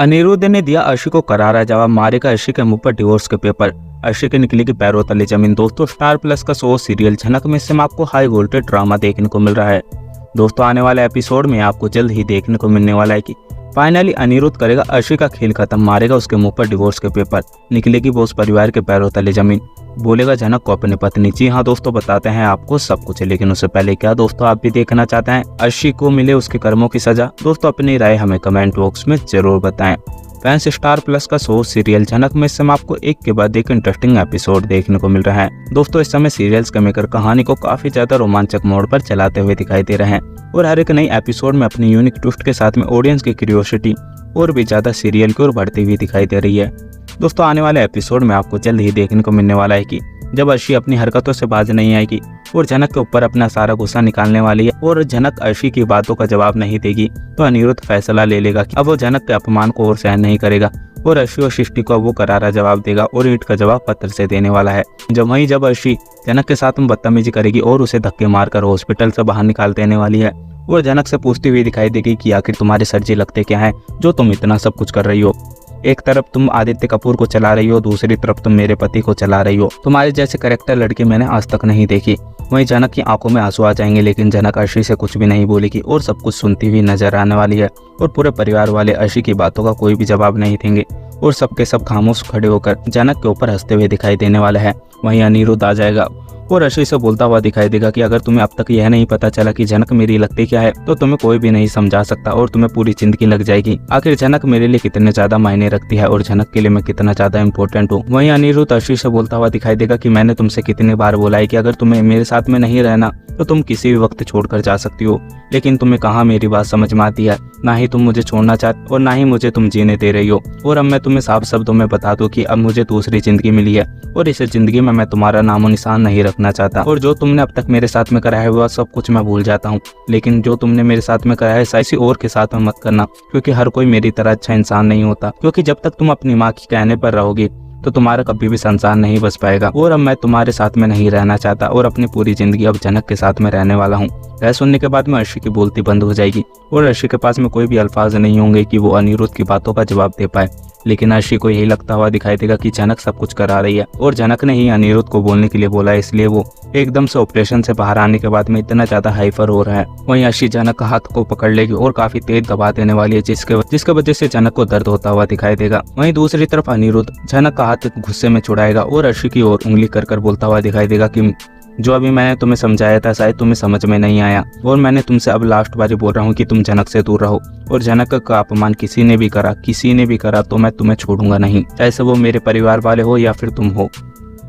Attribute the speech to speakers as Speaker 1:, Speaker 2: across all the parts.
Speaker 1: अनिरुद्ध ने दिया अर्शी को करारा जवाब, मारेगा अर्शी के मुंह पर डिवोर्स के पेपर। अर्शी के निकलेगी पैरों तले जमीन। दोस्तों स्टार प्लस का शो सीरियल झनक में से आपको हाई वोल्टेज ड्रामा देखने को मिल रहा है। दोस्तों आने वाले एपिसोड में आपको जल्द ही देखने को मिलने वाला है कि फाइनली अनिरुद्ध करेगा अर्शी का खेल खत्म, मारेगा उसके मुंह पर डिवोर्स के पेपर, निकलेगी वो उस परिवार के पैरों तले जमीन, बोलेगा झनक को अपनी पत्नी। जी हाँ दोस्तों, बताते हैं आपको सब कुछ, लेकिन उससे पहले क्या दोस्तों आप भी देखना चाहते हैं अर्शी को मिले उसके कर्मों की सजा? दोस्तों अपनी राय हमें कमेंट बॉक्स में जरूर बताएं। फैंस स्टार प्लस का शो सीरियल झनक में इस समय आपको एक के बाद एक इंटरेस्टिंग एपिसोड देखने को मिल रहा है। दोस्तों इस समय सीरियल्स के मेकर कहानी को काफी ज्यादा रोमांचक मोड़ पर चलाते हुए दिखाई दे रहे हैं और हर एक नई एपिसोड में अपनी यूनिक ट्विस्ट के साथ में ऑडियंस की क्यूरियोसिटी और भी ज्यादा सीरियल की ओर बढ़ती हुई दिखाई दे रही है। दोस्तों आने वाले एपिसोड में आपको जल्द ही देखने को मिलने वाला है कि जब अर्शी अपनी हरकतों से बाज नहीं आएगी और झनक के ऊपर अपना सारा गुस्सा निकालने वाली है और झनक अर्शी की बातों का जवाब नहीं देगी, तो अनिरुद्ध फैसला ले लेगा कि अब वो झनक के अपमान को और सहन नहीं करेगा और अर्शी और सृष्टि को वो करारा जवाब देगा और ईंट का जवाब पत्थर से देने वाला है। जब अर्शी झनक के साथ बदतमीजी करेगी और उसे धक्के मारकर हॉस्पिटल से बाहर निकाल देने वाली है और झनक से पूछती हुई दिखाई देगी कि आखिर तुम्हारे सर जी लगते क्या हैं जो तुम इतना सब कुछ कर रही हो। एक तरफ तुम आदित्य कपूर को चला रही हो, दूसरी तरफ तुम मेरे पति को चला रही हो। तुम्हारे जैसे कैरेक्टर लड़की मैंने आज तक नहीं देखी। वहीं झनक की आंखों में आंसू आ जाएंगे, लेकिन झनक अर्शी से कुछ भी नहीं बोलेगी और सब कुछ सुनती हुई नजर आने वाली है और पूरे परिवार वाले अर्शी की बातों का कोई भी जवाब नहीं देंगे और सबके सब खामोश खड़े होकर झनक के ऊपर हंसते हुए दिखाई देने वाले हैं। वहीं अनिरुद्ध आ जाएगा और अर्शी से बोलता हुआ दिखाई देगा कि अगर तुम्हें अब तक यह नहीं पता चला कि झनक मेरी लगती क्या है तो तुम्हें कोई भी नहीं समझा सकता और तुम्हें पूरी जिंदगी लग जाएगी। आखिर झनक मेरे लिए कितने ज्यादा मायने रखती है और झनक के लिए मैं कितना ज्यादा इंपॉर्टेंट हूँ। वहीं अनिरुद्ध अर्शी से बोलता हुआ दिखाई देगा कि मैंने तुमसे कितनी बार बोला है कि अगर तुम्हें मेरे साथ में नहीं रहना तो तुम किसी भी वक्त छोड़कर जा सकती हो, लेकिन तुम्हें कहाँ मेरी बात समझ में आती है। ना ही तुम मुझे छोड़ना चाहते और ना ही मुझे तुम जीने दे रही हो। और अब मैं तुम्हें साफ शब्दों में बता दूं कि अब मुझे दूसरी जिंदगी मिली है और इस जिंदगी में मैं तुम्हारा नामो निशान नहीं रखना चाहता और जो तुमने अब तक मेरे साथ में करा है वह सब कुछ मैं भूल जाता हूँ, लेकिन जो तुमने मेरे साथ में करा है किसी और के साथ में मत करना, क्योंकि हर कोई मेरी तरह अच्छा इंसान नहीं होता। क्योंकि जब तक तुम अपनी माँ के कहने पर रहोगी तो तुम्हारा कभी भी संसार नहीं बस पाएगा और अब मैं तुम्हारे साथ में नहीं रहना चाहता और अपनी पूरी जिंदगी अब झनक के साथ में रहने वाला हूँ। यह सुनने के बाद में अर्शी की बोलती बंद हो जाएगी और अर्शी के पास में कोई भी अल्फाज नहीं होंगे कि वो अनिरुद्ध की बातों का जवाब दे पाए। लेकिन अर्शी को यही लगता हुआ दिखाई देगा कि झनक सब कुछ करा रही है और झनक ने ही अनिरुद्ध को बोलने के लिए बोला, इसलिए वो एकदम से ऑपरेशन से बाहर आने के बाद में इतना ज्यादा हाइपर हो रहा है। वहीं अर्शी झनक का हाथ को पकड़ लेगी और काफी तेज दबा देने वाली है, जिसके वजह से झनक को दर्द होता हुआ दिखाई देगा। वहीं दूसरी तरफ अनिरुद्ध झनक का हाथ गुस्से में छुड़ाएगा और अर्शी की ओर उंगली कर बोलता हुआ दिखाई देगा कि जो अभी मैंने तुम्हें समझाया था शायद तुम्हें समझ में नहीं आया और मैंने तुमसे अब लास्ट बारी बोल रहा हूँ कि तुम झनक से दूर रहो और झनक का अपमान किसी ने भी करा तो मैं तुम्हें छोड़ूंगा नहीं, चाहे से वो मेरे परिवार वाले हो या फिर तुम हो।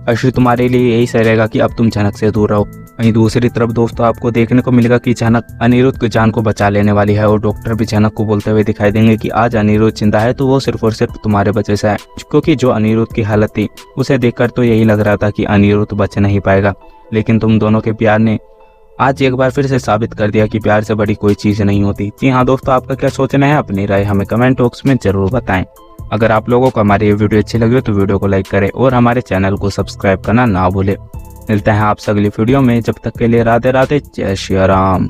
Speaker 1: अर्शी तुम्हारे लिए यही सही रहेगा कि अब तुम झनक से दूर रहो। वहीं दूसरी तरफ दोस्तों आपको देखने को मिलेगा कि झनक अनिरुद्ध की जान को बचा लेने वाली है और डॉक्टर भी झनक को बोलते हुए दिखाई देंगे कि आज अनिरुद्ध जिंदा है तो वो सिर्फ और सिर्फ तुम्हारे वजह से है, क्योंकि जो अनिरुद्ध की हालत थी उसे देखकर तो यही लग रहा था कि अनिरुद्ध बच नहीं पाएगा, लेकिन तुम दोनों के प्यार ने आज एक बार फिर से साबित कर दिया कि प्यार से बड़ी कोई चीज नहीं होती। जी हाँ दोस्तों, आपका क्या सोचना है? अपनी राय हमें कमेंट बॉक्स में जरूर बताएं। अगर आप लोगों को हमारी ये वीडियो अच्छी लगी हो तो वीडियो को लाइक करें और हमारे चैनल को सब्सक्राइब करना ना भूलें। मिलते हैं आपसे अगली वीडियो में, जब तक के लिए राधे राधे, जय श्री राम।